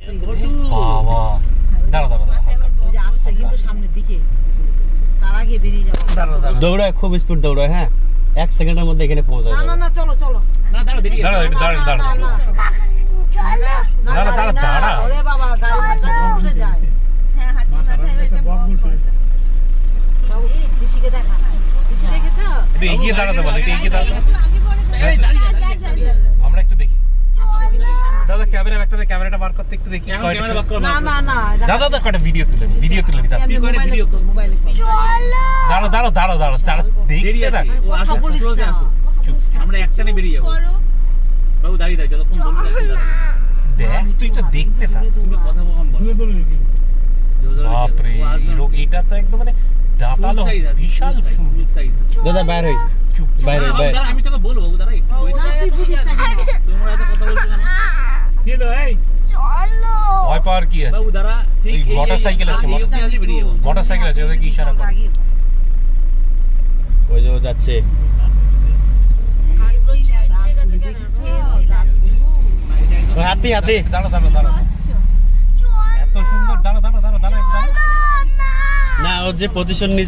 বাবা দাঁড়া দাঁড়া ওই যে আসছে কিন্তু সামনের দিকে, তার আগে বেরিয়ে যাবো। দৌড়ায়, খুব স্পিড দৌড়ায়। হ্যাঁ, 1 সেকেন্ডের মধ্যে এখানে পৌঁছে না যাবে। না না, চলো চলো। না দাঁড়া বেরিয়ে দাঁড়া দাঁড়া দাঁড়া দাঁড়া দাঁড়া দাঁড়া। ওরে বাবা, গাড়ি ধাক্কা উঠে যায়। হ্যাঁ, হাতি মাথায় এটা বড় সমস্যা। বাবু ঋষিকে দেখা, ঋষি দেখেছো? এটা এগিয়ে দাঁড়াতে বলে, এটা এগিয়ে দাঁড়াতে। একটু আগে পড়ে গেল। আমরা একটু দেখি দাদা, ক্যামেরাটা বার করতে একটু দেখি। না না না, দাদা দাদা কটা ভিডিও তুলে নি দাদা। মোবাইলে দাঁড়া দাঁড়া দাঁড়া দাঁড়া দাঁড়া দেখতে না। কথা বলিস না। আমরা একটানে বেরিয়ে যাবো। করো বাবু দাঁড়িয়ে থাক, যতক্ষণ বলবো দেখ তুই তো দেখতে থাক। তুমি কথা বলো। বাপরে লোক, এটা তো একদম মানে দাঁতালো বিশাল ফুল। দাদা বাইর হই, চুপ বাইরে বাইরে। আমি তোকে বলবো বাবু, দাঁড়া একটু wait না, তুই বুঝিস না কেন? তোমরা এত কথা বলছো কেন? কি রে এই ভয় পাওয়ার কি আছে? বাবু দাঁড়া, ঠিক এই মোটরসাইকেল আছে, বেরিয়ে যাবো। মোটরসাইকেল আছে, ওদের কি ইশারা করে? আগিয়ে পড়। ওই যে ও যাচ্ছে। গাড়িগুলো ছিঁড়ে গেছে কেন? হাতি হাতি। দাঁড়া দাঁড়া দাঁড়া, এত সুন্দর। দাঁড়া দাঁড়া দাঁড়া দাঁড়া দাঁড়া। না, ওর যে পজিশন নিচে